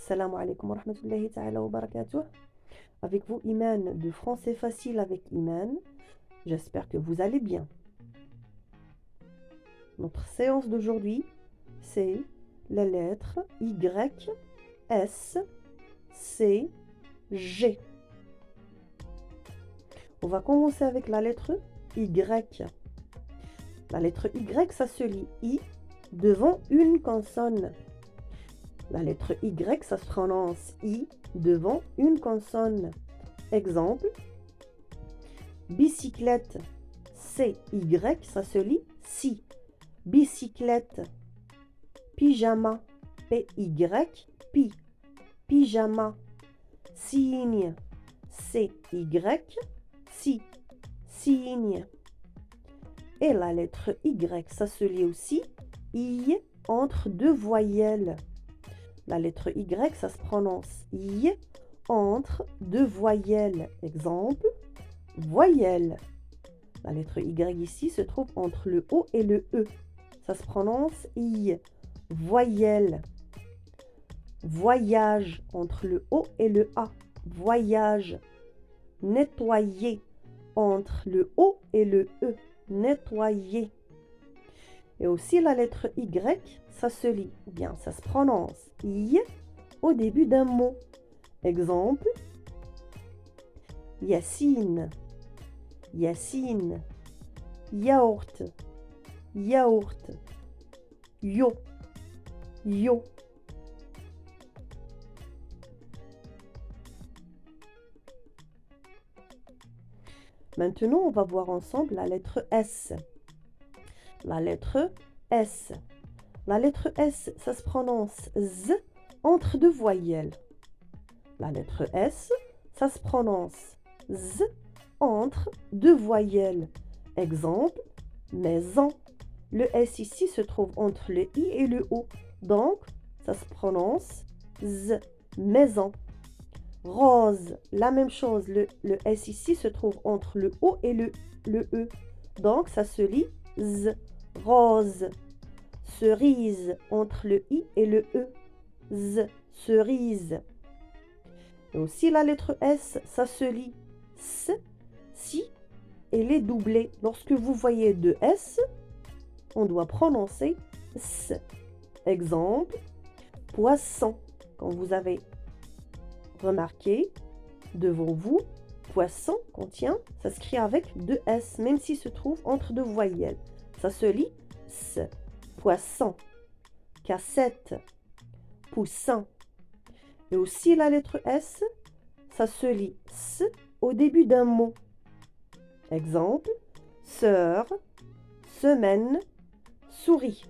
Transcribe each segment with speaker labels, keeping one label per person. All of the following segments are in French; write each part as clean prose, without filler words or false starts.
Speaker 1: Assalamu alaikum wa rahmatullahi ta'ala wa barakatuh. Avec vous, Iman, de Français Facile avec Iman. J'espère que vous allez bien. Notre séance d'aujourd'hui, c'est la lettre Y, S, C, G. On va commencer avec la lettre Y. La lettre Y, ça se lit I devant une consonne. La lettre Y, ça se prononce I devant une consonne. Exemple, bicyclette, C-Y, ça se lit si. Bicyclette. Pyjama, P-Y, pi. Pyjama. Cygne, C-Y, si. Cygne. Et la lettre Y, ça se lit aussi I entre deux voyelles. La lettre Y, ça se prononce I entre deux voyelles. Exemple, voyelle. La lettre Y ici se trouve entre le O et le E. Ça se prononce I. Voyelle. Voyage entre le O et le A. Voyage. Nettoyer entre le O et le E. Nettoyer. Et aussi la lettre Y, ça se lit, ou bien ça se prononce I au début d'un mot. Exemple, Yacine, Yacine, yaourt, yaourt, yo, yo. Maintenant, on va voir ensemble la lettre S. La lettre S. La lettre S, ça se prononce Z entre deux voyelles. La lettre S, ça se prononce Z entre deux voyelles. Exemple, maison. Le S ici se trouve entre le I et le O. Donc, ça se prononce Z, maison. Rose, la même chose. Le S ici se trouve entre le O et le E. Donc, ça se lit Z, rose. Cerise, entre le I et le E. Z, cerise. Et aussi la lettre S, ça se lit S, si, et les doublés. Lorsque vous voyez deux S, on doit prononcer S. Exemple, poisson. Quand vous avez remarqué, devant vous, poisson contient, ça s'écrit avec deux S, même s'il se trouve entre deux voyelles. Ça se lit S. Poisson. Cassette. Poussin. Et aussi la lettre S, ça se lit S au début d'un mot. Exemple, sœur, semaine, souris.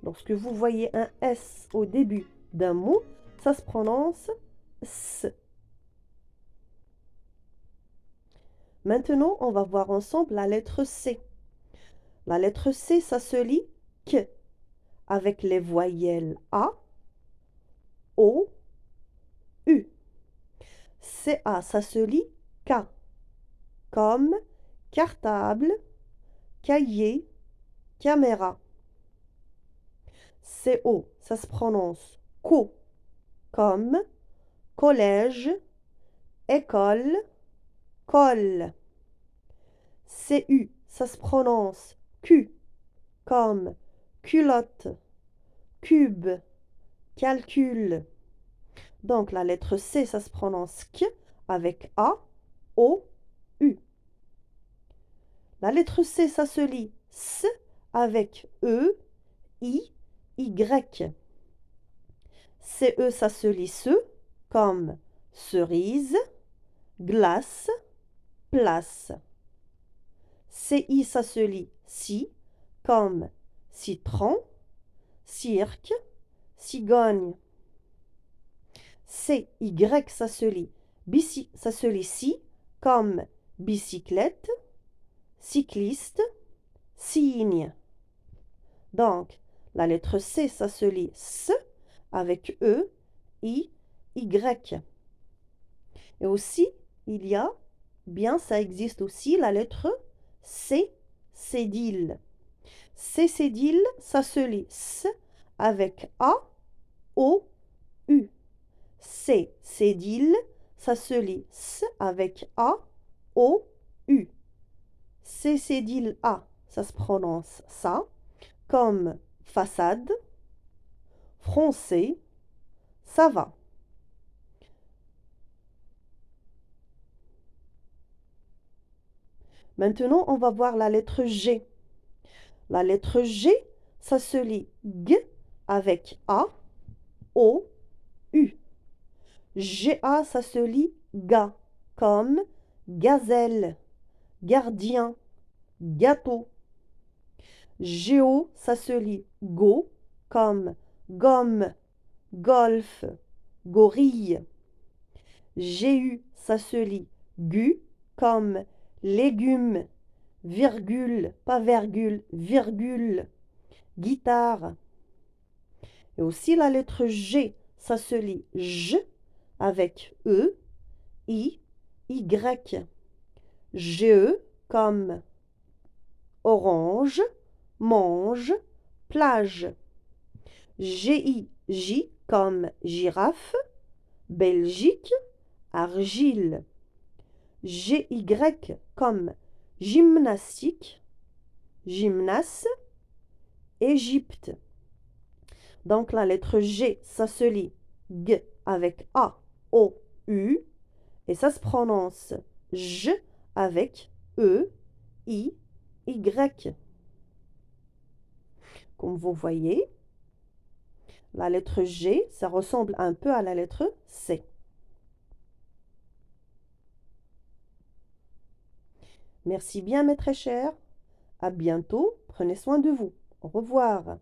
Speaker 1: Lorsque vous voyez un S au début d'un mot, ça se prononce S. Maintenant, on va voir ensemble la lettre C. La lettre C, ça se lit K avec les voyelles A, O, U. CA, ça se lit K, comme cartable, cahier, caméra. CO, ça se prononce co, comme collège, école, colle. CU, ça se prononce Q, comme culotte, cube, calcul. Donc, la lettre C, ça se prononce K avec A, O, U. La lettre C, ça se lit S avec E, I, Y. CE, ça se lit se, comme cerise, glace, place. CI, ça se lit si, comme citron, cirque, cigogne. CY, ça se lit si, comme bicyclette, cycliste, cygne. Donc, la lettre C, ça se lit S avec E, I, Y. Et aussi, il y a, bien, ça existe aussi, la lettre C, cédille. C, cédille, ça se lit S avec A, O, U. C, cédille, ça se lit S avec A, O, U. C, cédille A, ça se prononce ça, comme façade, français, ça va. Maintenant, on va voir la lettre G. La lettre G, ça se lit G avec A, O, U. GA, ça se lit GA, comme gazelle, gardien, gâteau. GO, ça se lit GO, comme gomme, golf, gorille. GU, ça se lit GU, comme légumes, virgule, pas virgule, virgule, guitare. Et aussi la lettre G, ça se lit J avec E, I, Y. GE comme orange, mange, plage. GIJ comme girafe, Belgique, argile. GY comme gymnastique, gymnase, Égypte. Donc la lettre G, ça se lit G avec A, O, U. Et ça se prononce J avec E, I, Y. Comme vous voyez, la lettre G, ça ressemble un peu à la lettre C. Merci bien mes très chers. À bientôt. Prenez soin de vous. Au revoir.